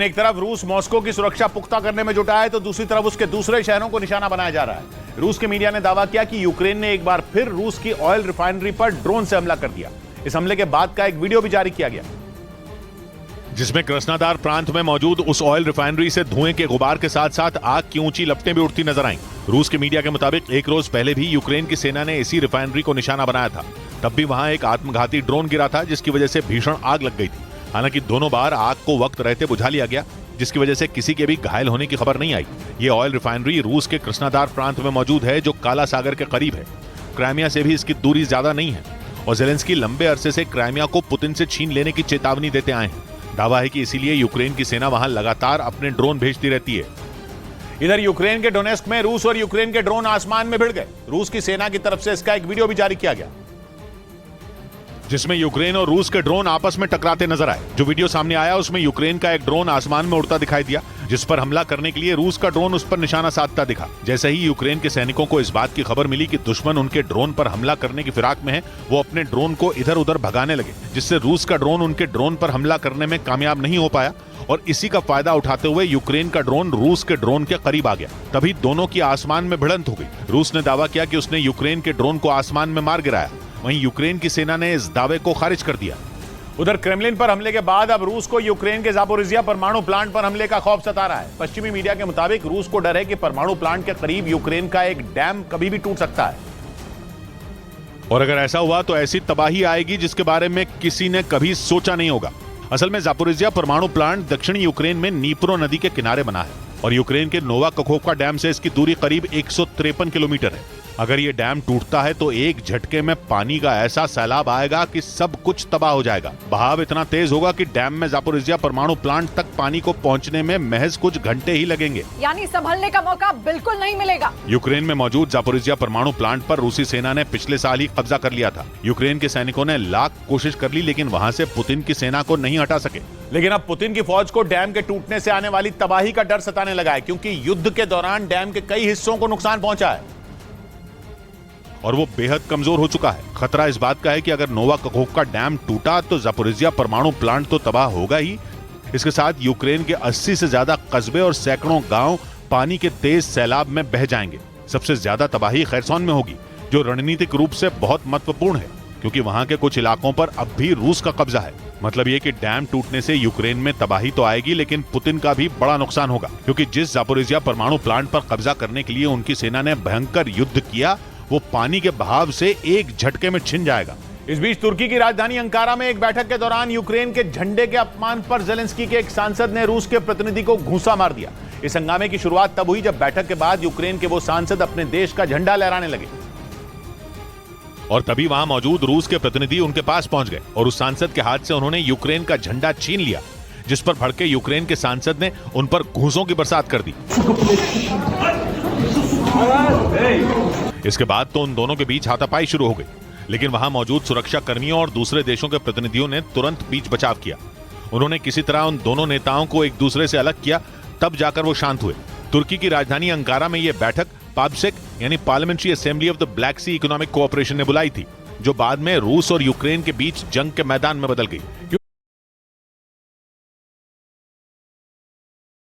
एक तरफ रूस मॉस्को की सुरक्षा पुख्ता करने में जुटा है तो दूसरी तरफ उसके दूसरे शहरों को निशाना बनाया जा रहा है। रूस के मीडिया ने दावा किया कि यूक्रेन ने एक बार फिर रूस की ऑयल रिफाइनरी पर ड्रोन से हमला कर दिया। इस हमले के बाद का एक वीडियो भी जारी किया गया जिसमें कृष्णादार प्रांत में मौजूद उस ऑयल रिफाइनरी से धुएं के गुबार के साथ साथ आग की ऊंची लपटें भी उठती नजर आईं। रूस के मीडिया के मुताबिक एक रोज पहले भी यूक्रेन की सेना ने इसी रिफाइनरी को निशाना बनाया था। तब भी वहां एक आत्मघाती ड्रोन गिरा था जिसकी वजह से भीषण आग लग गई थी। हालांकि दोनों बार आग को वक्त रहते बुझा लिया गया, जिसकी वजह से किसी के भी घायल होने की खबर नहीं आई। ये ऑयल रिफाइनरी रूस के कृष्णादार प्रांत में मौजूद है जो काला सागर के करीब है। क्राइमिया से भी इसकी दूरी ज्यादा नहीं है और जेलेंस्की लंबे अरसे से क्राइमिया को पुतिन से छीन लेने की चेतावनी देते आए हैं। दावा है कि इसीलिए यूक्रेन की सेना वहां लगातार अपने ड्रोन भेजती रहती है। इधर यूक्रेन के डोनेस्क में रूस और यूक्रेन के ड्रोन आसमान में भिड़ गए। रूस की सेना की तरफ से इसका एक वीडियो भी जारी किया गया जिसमें यूक्रेन और रूस के ड्रोन आपस में टकराते नजर आए। जो वीडियो सामने आया उसमें यूक्रेन का एक ड्रोन आसमान में उड़ता दिखाई दिया, जिस पर हमला करने के लिए रूस का ड्रोन उस पर निशाना साधता दिखा। जैसे ही यूक्रेन के सैनिकों को इस बात की खबर मिली कि दुश्मन उनके ड्रोन पर हमला करने की फिराक में है, वो अपने ड्रोन को इधर उधर भगाने लगे, जिससे रूस का ड्रोन उनके ड्रोन पर हमला करने में कामयाब नहीं हो पाया और इसी का फायदा उठाते हुए यूक्रेन का ड्रोन रूस के ड्रोन के करीब आ गया। तभी दोनों की आसमान में भिड़ंत हो गई। रूस ने दावा किया कि उसने यूक्रेन के ड्रोन को आसमान में मार गिराया, वहीं यूक्रेन की सेना ने इस दावे को खारिज कर दिया। उधर क्रेमलिन पर हमले के बाद अब रूस को यूक्रेन के जापोरिजिया परमाणु प्लांट पर हमले का खौफ सता रहा है। पश्चिमी मीडिया के मुताबिक रूस को डर है कि परमाणु प्लांट के करीब यूक्रेन का एक डैम कभी भी टूट सकता है और अगर ऐसा हुआ तो ऐसी तबाही आएगी जिसके बारे में किसी ने कभी सोचा नहीं होगा। असल में जापोरिजिया परमाणु प्लांट दक्षिणी यूक्रेन में नीप्रो नदी के किनारे बना है और यूक्रेन के नोवा कखोवका डैम से इसकी दूरी करीब 153 किलोमीटर है। अगर ये डैम टूटता है तो एक झटके में पानी का ऐसा सैलाब आएगा कि सब कुछ तबाह हो जाएगा। बहाव इतना तेज होगा कि डैम में जापोरिजिया परमाणु प्लांट तक पानी को पहुंचने में महज कुछ घंटे ही लगेंगे, यानी संभलने का मौका बिल्कुल नहीं मिलेगा। यूक्रेन में मौजूद जापोरिजिया परमाणु प्लांट पर रूसी सेना ने पिछले साल ही कब्जा कर लिया था। यूक्रेन के सैनिकों ने लाख कोशिश कर ली लेकिन वहां से पुतिन की सेना को नहीं हटा सके। लेकिन अब पुतिन की फौज को डैम के टूटने से आने वाली तबाही का डर सताने लगा है, क्योंकि युद्ध के दौरान डैम के कई हिस्सों को नुकसान पहुंचा है और वो बेहद कमजोर हो चुका है। खतरा इस बात का है कि अगर नोवा कखोवका डैम टूटा तो जापोरिजिया परमाणु प्लांट तो तबाह होगा ही, इसके साथ यूक्रेन के 80 से ज्यादा कस्बे और सैकड़ों गांव पानी के तेज सैलाब में बह जाएंगे। सबसे ज्यादा तबाही खैरसॉन में होगी, जो रणनीतिक रूप से बहुत महत्वपूर्ण है क्योंकि वहां के कुछ इलाकों पर अब भी रूस का कब्जा है। मतलब ये कि डैम टूटने से यूक्रेन में तबाही तो आएगी लेकिन पुतिन का भी बड़ा नुकसान होगा, क्योंकि जिस जापोरिजिया परमाणु प्लांट पर कब्जा करने के लिए उनकी सेना ने भयंकर युद्ध किया वो पानी के बहाव से एक झटके में छिन जाएगा। इस बीच तुर्की की राजधानी अंकारा में एक बैठक के दौरान यूक्रेन के झंडे के अपमान पर जेलेंस्की के एक सांसद ने रूस के प्रतिनिधि को घूंसा मार दिया। इस हंगामे की शुरुआत तब हुई जब बैठक के बाद यूक्रेन के वो सांसद अपने देश का झंडा लहराने लगे और तभी वहां मौजूद रूस के प्रतिनिधि उनके पास पहुंच गए और उस सांसद के हाथ से उन्होंने यूक्रेन का झंडा छीन लिया, जिस पर भड़के यूक्रेन के सांसद ने उन पर घूंसों की बरसात कर दी। इसके बाद तो उन दोनों के बीच हाथापाई शुरू हो गई, लेकिन वहां मौजूद सुरक्षा कर्मियों और दूसरे देशों के प्रतिनिधियों ने तुरंत बीच बचाव किया। उन्होंने किसी तरह उन दोनों नेताओं को एक दूसरे से अलग किया, तब जाकर वो शांत हुए। तुर्की की राजधानी अंकारा में यह बैठक पाब्सेक यानी Parliamentary Assembly of the Black Sea Economic Cooperation ने बुलाई थी, जो बाद में रूस और यूक्रेन के बीच जंग के मैदान में बदल गई।